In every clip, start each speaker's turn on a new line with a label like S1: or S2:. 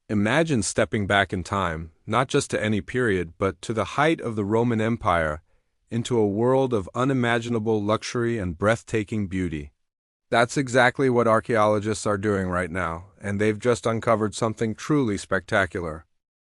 S1: Imagine stepping back in time, not just to any period, but to the height of the Roman Empire, into a world of unimaginable luxury and breathtaking beauty. That's exactly what archaeologists are doing right now, and they've just uncovered something truly spectacular.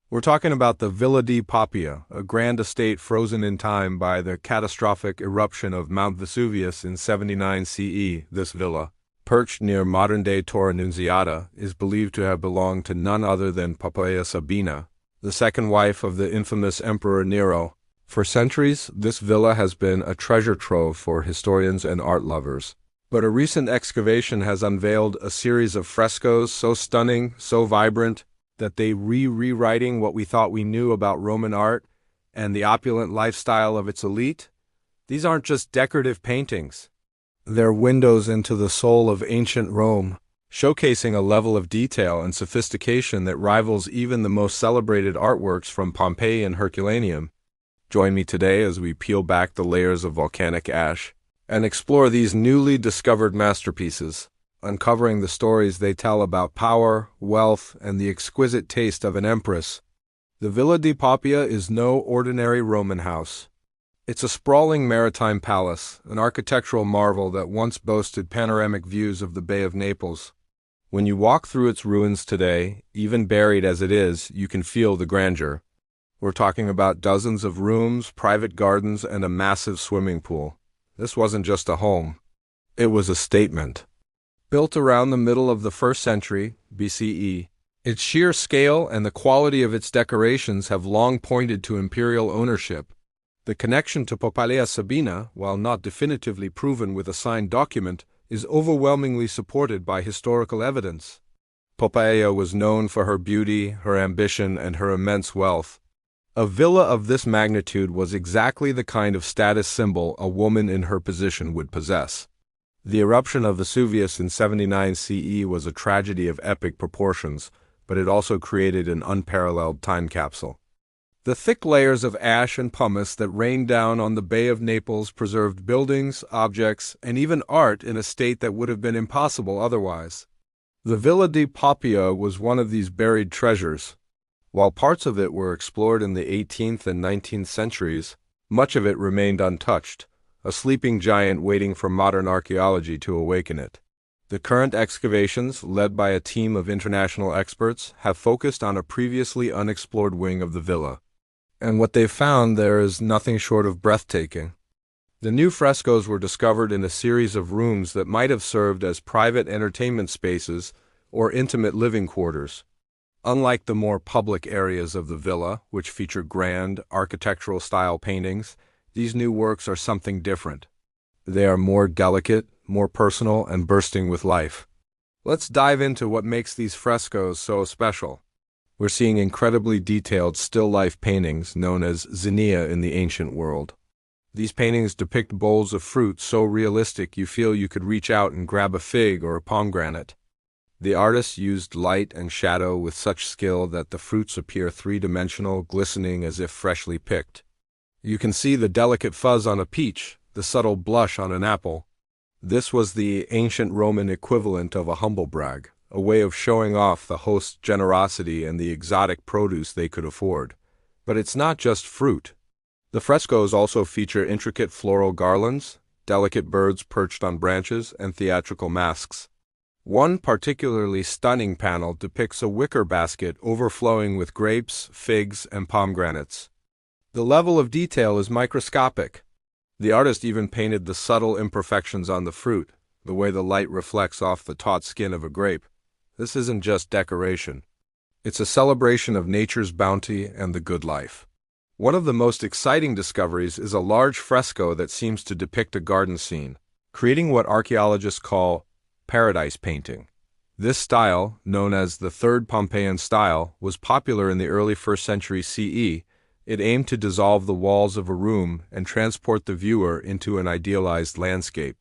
S1: We're talking about the Villa di Poppea, a grand estate frozen in time by the catastrophic eruption of Mount Vesuvius in 79 CE. This villa, perched near modern-day Torre Annunziata, is believed to have belonged to none other than Poppaea Sabina, the second wife of the infamous Emperor Nero. For centuries, this villa has been a treasure trove for historians and art lovers. But a recent excavation has unveiled a series of frescoes so stunning, so vibrant, that they rewriting what we thought we knew about Roman art and the opulent lifestyle of its elite. These aren't just decorative paintings. They're windows into the soul of ancient Rome, showcasing a level of detail and sophistication that rivals even the most celebrated artworks from Pompeii and Herculaneum. Join me today as we peel back the layers of volcanic ash and explore these newly discovered masterpieces, uncovering the stories they tell about power, wealth, and the exquisite taste of an empress. The Villa di Poppea is no ordinary Roman house. It's a sprawling maritime palace, an architectural marvel that once boasted panoramic views of the Bay of Naples. When you walk through its ruins today, even buried as it is, you can feel the grandeur. We're talking about dozens of rooms, private gardens, and a massive swimming pool. This wasn't just a home. It was a statement. Built around the middle of the 1st century, BCE, its sheer scale and the quality of its decorations have long pointed to imperial ownership. The connection to Poppaea Sabina, while not definitively proven with a signed document, is overwhelmingly supported by historical evidence. Poppaea was known for her beauty, her ambition, and her immense wealth. A villa of this magnitude was exactly the kind of status symbol a woman in her position would possess. The eruption of Vesuvius in 79 CE was a tragedy of epic proportions, but it also created an unparalleled time capsule. The thick layers of ash and pumice that rained down on the Bay of Naples preserved buildings, objects, and even art in a state that would have been impossible otherwise. The Villa di Poppea was one of these buried treasures. While parts of it were explored in the 18th and 19th centuries, much of it remained untouched, a sleeping giant waiting for modern archaeology to awaken it. The current excavations, led by a team of international experts, have focused on a previously unexplored wing of the villa. And what they've found there is nothing short of breathtaking. The new frescoes were discovered in a series of rooms that might have served as private entertainment spaces or intimate living quarters. Unlike the more public areas of the villa, which feature grand, architectural-style paintings, these new works are something different. They are more delicate, more personal, and bursting with life. Let's dive into what makes these frescoes so special. We're seeing incredibly detailed still-life paintings known as zinnia in the ancient world. These paintings depict bowls of fruit so realistic you feel you could reach out and grab a fig or a pomegranate. The artists used light and shadow with such skill that the fruits appear three-dimensional, glistening as if freshly picked. You can see the delicate fuzz on a peach, the subtle blush on an apple. This was the ancient Roman equivalent of a humble brag, a way of showing off the host's generosity and the exotic produce they could afford. But it's not just fruit. The frescoes also feature intricate floral garlands, delicate birds perched on branches, and theatrical masks. One particularly stunning panel depicts a wicker basket overflowing with grapes, figs, and pomegranates. The level of detail is microscopic. The artist even painted the subtle imperfections on the fruit, the way the light reflects off the taut skin of a grape. This isn't just decoration. It's a celebration of nature's bounty and the good life. One of the most exciting discoveries is a large fresco that seems to depict a garden scene, creating what archaeologists call paradise painting. This style, known as the Third Pompeian style, was popular in the early 1st century CE. It aimed to dissolve the walls of a room and transport the viewer into an idealized landscape.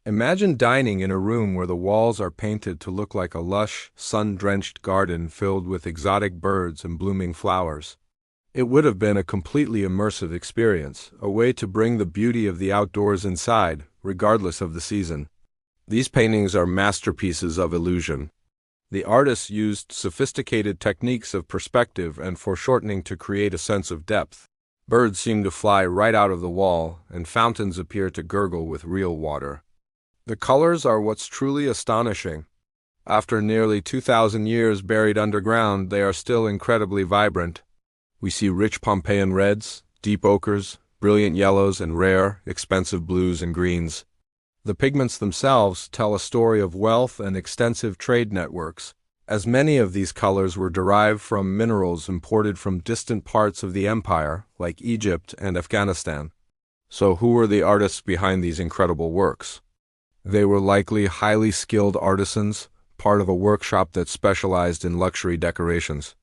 S1: Imagine dining in a room where the walls are painted to look like a lush, sun-drenched garden filled with exotic birds and blooming flowers. It would have been a completely immersive experience, a way to bring the beauty of the outdoors inside, regardless of the season. These paintings are masterpieces of illusion. The artists used sophisticated techniques of perspective and foreshortening to create a sense of depth. Birds seem to fly right out of the wall, and fountains appear to gurgle with real water. The colors are what's truly astonishing. After nearly 2,000 years buried underground, they are still incredibly vibrant. We see rich Pompeian reds, deep ochres, brilliant yellows, and rare, expensive blues and greens. The pigments themselves tell a story of wealth and extensive trade networks, as many of these colors were derived from minerals imported from distant parts of the empire, like Egypt and Afghanistan. So who were the artists behind these incredible works? They were likely highly skilled artisans, part of a workshop that specialized in luxury decorations.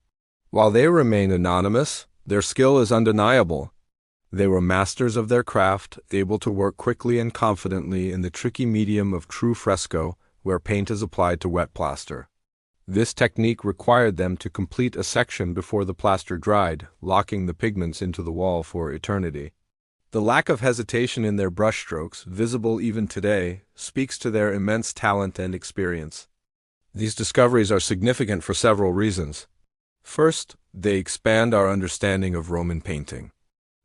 S1: While they remain anonymous, their skill is undeniable. They were masters of their craft, able to work quickly and confidently in the tricky medium of true fresco, where paint is applied to wet plaster. This technique required them to complete a section before the plaster dried, locking the pigments into the wall for eternity. The lack of hesitation in their brushstrokes, visible even today, speaks to their immense talent and experience. These discoveries are significant for several reasons. First, they expand our understanding of Roman painting.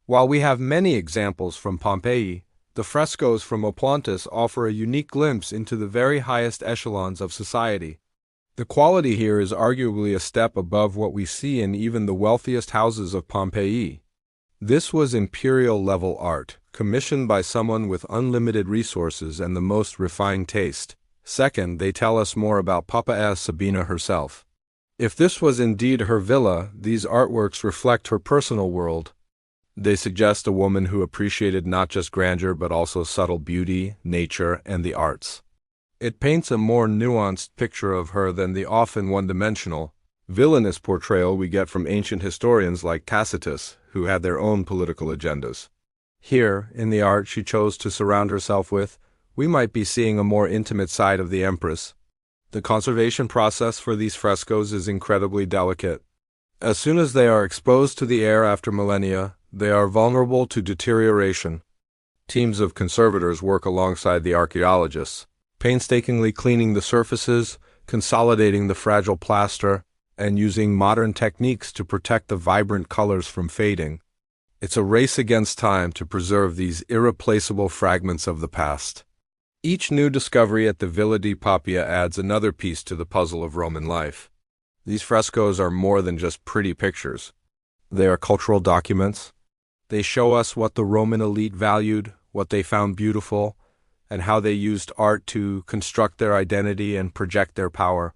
S1: While we have many examples from Pompeii, the frescoes from Oplontis offer a unique glimpse into the very highest echelons of society. The quality here is arguably a step above what we see in even the wealthiest houses of Pompeii. This was imperial-level art, commissioned by someone with unlimited resources and the most refined taste. Second, they tell us more about Poppea Sabina herself. If this was indeed her villa, these artworks reflect her personal world. They suggest a woman who appreciated not just grandeur but also subtle beauty, nature, and the arts. It paints a more nuanced picture of her than the often one-dimensional, villainous portrayal we get from ancient historians like Tacitus, who had their own political agendas. Here, in the art she chose to surround herself with, we might be seeing a more intimate side of the empress. The conservation process for these frescoes is incredibly delicate. As soon as they are exposed to the air after millennia, they are vulnerable to deterioration. Teams of conservators work alongside the archaeologists, painstakingly cleaning the surfaces, consolidating the fragile plaster, and using modern techniques to protect the vibrant colors from fading. It's a race against time to preserve these irreplaceable fragments of the past. Each new discovery at the Villa di Poppea adds another piece to the puzzle of Roman life. These frescoes are more than just pretty pictures. They are cultural documents. They show us what the Roman elite valued, what they found beautiful, and how they used art to construct their identity and project their power.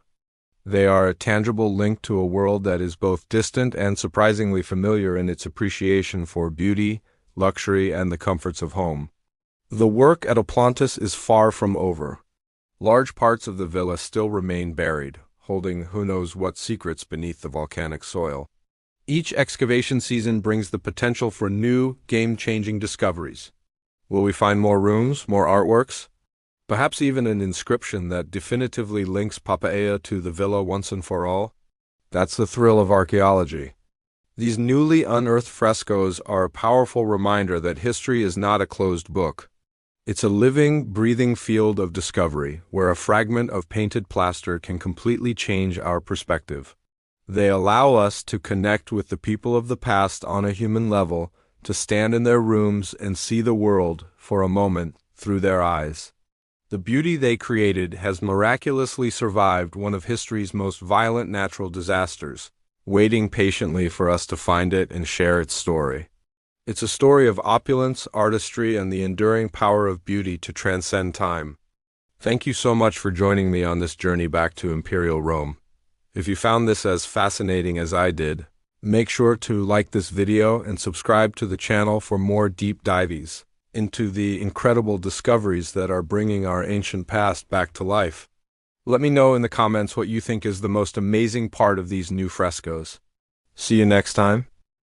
S1: They are a tangible link to a world that is both distant and surprisingly familiar in its appreciation for beauty, luxury, and the comforts of home. The work at Oplontis is far from over. Large parts of the villa still remain buried, holding who knows what secrets beneath the volcanic soil. Each excavation season brings the potential for new, game-changing discoveries. Will we find more rooms, more artworks? Perhaps even an inscription that definitively links Poppea to the villa once and for all? That's the thrill of archaeology. These newly unearthed frescoes are a powerful reminder that history is not a closed book. It's a living, breathing field of discovery, where a fragment of painted plaster can completely change our perspective. They allow us to connect with the people of the past on a human level, to stand in their rooms and see the world, for a moment, through their eyes. The beauty they created has miraculously survived one of history's most violent natural disasters, waiting patiently for us to find it and share its story. It's a story of opulence, artistry, and the enduring power of beauty to transcend time. Thank you so much for joining me on this journey back to Imperial Rome. If you found this as fascinating as I did, make sure to like this video and subscribe to the channel for more deep dives into the incredible discoveries that are bringing our ancient past back to life. Let me know in the comments what you think is the most amazing part of these new frescoes. See you next time.